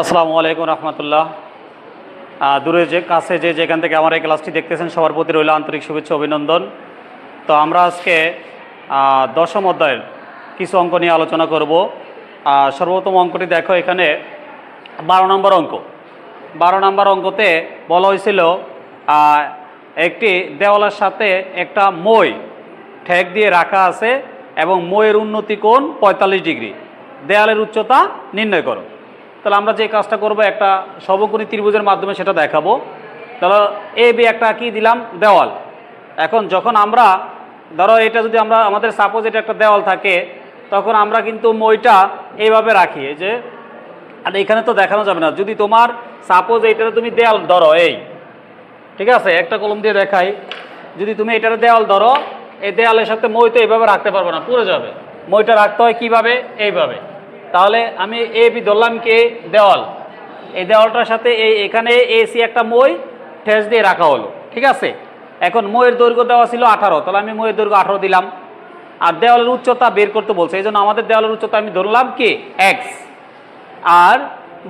আসসালামু আলাইকুম রহমতুল্লাহ। দূরে যে কাছে যে যেখান থেকে আমার এই ক্লাসটি দেখতেছেন সবার প্রতি রইল আন্তরিক শুভেচ্ছা অভিনন্দন। তো আমরা আজকে দশম অধ্যায়ের কিছু অঙ্ক নিয়ে আলোচনা করব। সর্বপ্রথম অঙ্কটি দেখো, এখানে 12 নম্বর অঙ্ক। 12 নম্বর অঙ্কতে বলা হয়েছিল একটি দেওয়ালের সাথে একটা মই ঠেক দিয়ে রাখা আছে এবং মইয়ের উন্নতি কোণ 45 ডিগ্রি, দেয়ালের উচ্চতা নির্ণয় করো। তাহলে আমরা যে কাজটা করব, একটা সমকোণী ত্রিভুজের মাধ্যমে সেটা দেখাবো। তাহলে এ বি একটা কি দিলাম, দেওয়াল। এখন যখন আমরা ধরো এটা যদি আমরা আমাদের সাপোজ এটা একটা দেওয়াল থাকে, তখন আমরা কিন্তু মইটা এইভাবে রাখি, এই যে, আর এখানে তো দেখানো যাবে না। যদি তোমার সাপোজ এইটারে তুমি দেওয়াল ধরো, এই ঠিক আছে, একটা কলম দিয়ে দেখাই, যদি তুমি এটারে দেওয়াল ধরো, এই দেওয়ালের সাথে মই তো এইভাবে রাখতে পারবো না, পুড়ে যাবে। মইটা রাখতে হয় কিভাবে, এইভাবে। তাহলে আমি এ বি ধরলাম কি দেওয়াল, এই দেওয়ালটার সাথে এখানে এসি একটা মই ঠেস দিয়ে রাখা হলো, ঠিক আছে। এখন মইয়ের দৈর্ঘ্য দেওয়া ছিল 18, তাহলে আমি মইয়ের দৈর্ঘ্য 18 দিলাম। আর দেওয়ালের উচ্চতা বের করতে বলছে, এই জন্য আমাদের দেওয়ালের উচ্চতা আমি ধরলাম কি এক্স। আর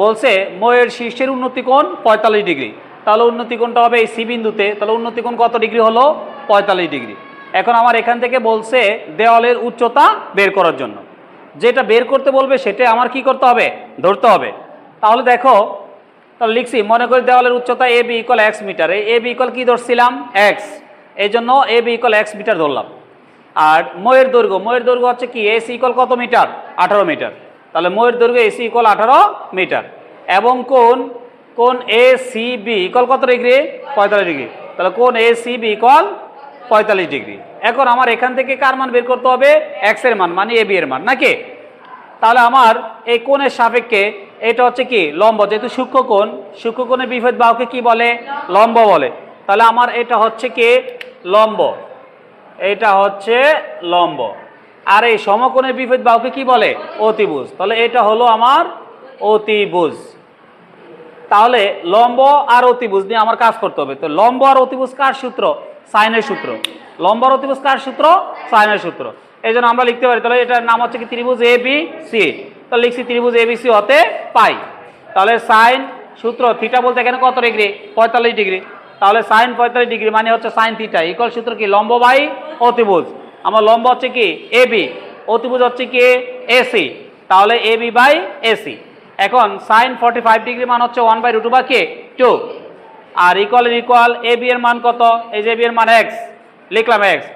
বলছে মইয়ের শীর্ষের উন্নতি কোণ 45 ডিগ্রি, তাহলে উন্নতি কোণটা হবে এই সি বিন্দুতে, তাহলে উন্নতি কোণ কত ডিগ্রি হলো, 45 ডিগ্রি। এখন আমার এখান থেকে বলছে দেওয়ালের উচ্চতা বের করার জন্য, যেটা বের করতে বলবে সেটা আমার কি করতে হবে, ধরতে হবে। তাহলে দেখো, তাহলে লিখছি, মনে করি দেওয়ালের উচ্চতা A B equal X metre. A B equal কি ধরছিলাম, এক্স, এই জন্য A B equal X metre ধরলাম। আর মইয়ের দৈর্ঘ্য হচ্ছে কি, এসি ইকুয়াল কত মিটার, 18 মিটার। তাহলে মইয়ের দৈর্ঘ্য এসি ইকুয়াল 18 মিটার। এবং কোণ এ সি বি ইকুয়াল কত ডিগ্রি, 45 ডিগ্রি। তাহলে কোণ A C B equal 45 degree. এখন আমার এখান থেকে কার মান বের করতে হবে, এক্স এর মান, মানে এ বি এর মান নাকি। তাহলে আমার এই কোণের সাপেক্ষে এটা হচ্ছে কি লম্ব, যেহেতু সূক্ষ্মকোণের বিপরীত বাহুকে কি বলে, লম্ব বলে। তাহলে আমার এটা হচ্ছে কি লম্ব, এটা হচ্ছে লম্ব। আর এই সমকোণের বিপরীত বাহুকে কি বলে, অতিভুজ। তাহলে এটা হলো আমার অতিভুজ। তাহলে লম্ব আর অতিভুজ নিয়ে আমার কাজ করতে হবে। তো লম্ব আর অতিভুজ কার সূত্র, সাইনের সূত্র। লম্ব আর অতিভুজ কার সূত্র, সাইনের সূত্র। এই জন্য আমরা লিখতে পারি, তাহলে এটার নাম হচ্ছে কি ত্রিভুজ এ বি সি। তাহলে লিখছি ত্রিভুজ এ বি সি হতে পাই। তাহলে সাইন সূত্র, থিটা বলতে এখানে কত ডিগ্রি, 45 ডিগ্রি। তাহলে সাইন 45 ডিগ্রি মানে হচ্ছে সাইন থিটা ইকুয়াল সূত্র কি, লম্ব বাই অতিভুজ। আমার লম্ব হচ্ছে কি এ বি, অতিভুজ হচ্ছে কি এসি। তাহলে এ বি বাই এসি। এখন সাইন 45 ডিগ্রি মান হচ্ছে 1/√2, আর ইকুয়াল এ বি এর মান কত, এই যে এ বি এর মান এক্স, লিখলাম এক্স।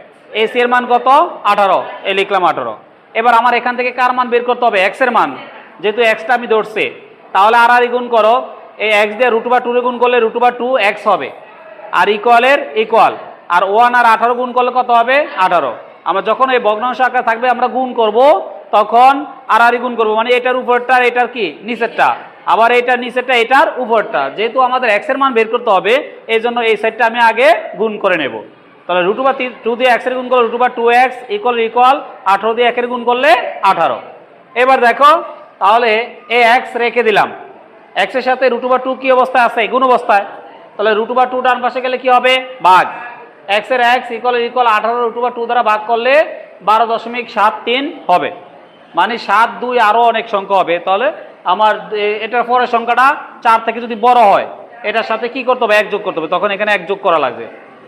এসি এর মান কত, 18, এই লিখলাম 18। এবার আমার এখান থেকে কার মান বের করতে হবে, এক্স এর মান, যেহেতু এক্সটা আমি ধরছি। তাহলে আর গুণ করো, এই এক্স দিয়ে √2 গুণ করলে √2 এক্স হবে, আর ইকুয়ালের ইকুয়াল, আর 1 আর 18 গুণ করলে কত হবে, 18। আমরা যখন এই ভগ্নাংশ আকার থাকবে আমরা গুণ করব, তখন আর গুণ করব, মানে এটার উপরটা এটার কি নিচেরটা, আবার এটার নিচেরটা এটার উপরটা। যেহেতু আমাদের এক্স এর মান বের করতে হবে, এই জন্য এই সাইডটা আমি আগে গুণ করে নেব। তাহলে √2 দিয়ে এক্স এর গুণ করলে √2x ইকুয়াল 18 দিয়ে 1 এর গুণ করলে 18। এবার দেখো, তাহলে এই এক্স রেখে দিলাম, এক্স এর সাথে √2 কি অবস্থায় আছে, গুণ অবস্থায়। তাহলে √2 ডান পাশে গেলে কি হবে, ভাগ। এক্স এর এক্স ইকুয়াল 18 √2 দ্বারা ভাগ করলে 12.73 হবে, মানে 7, 2 আরও অনেক সংখ্যা হবে। তাহলে আমার এটার পরের সংখ্যাটা 4 থেকে যদি বড় হয়, এটার সাথে কি করতে হবে, 1 যোগ করতে হবে, তখন এখানে 1 যোগ করা লাগবে।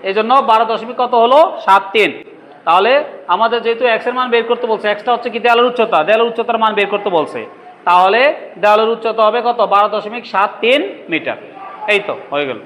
এই জন্য 12 কত হলো, 73। তাহলে আমাদের যেহেতু এক্স এর মান বের করতে বলছে, এক্সটা হচ্ছে কি দেয়ালের উচ্চতা, দেয়ালের উচ্চতার মান বের করতে বলছে। তাহলে দেয়ালের উচ্চতা হবে কত, 12.73 মিটার। এই তো হয়ে গেল।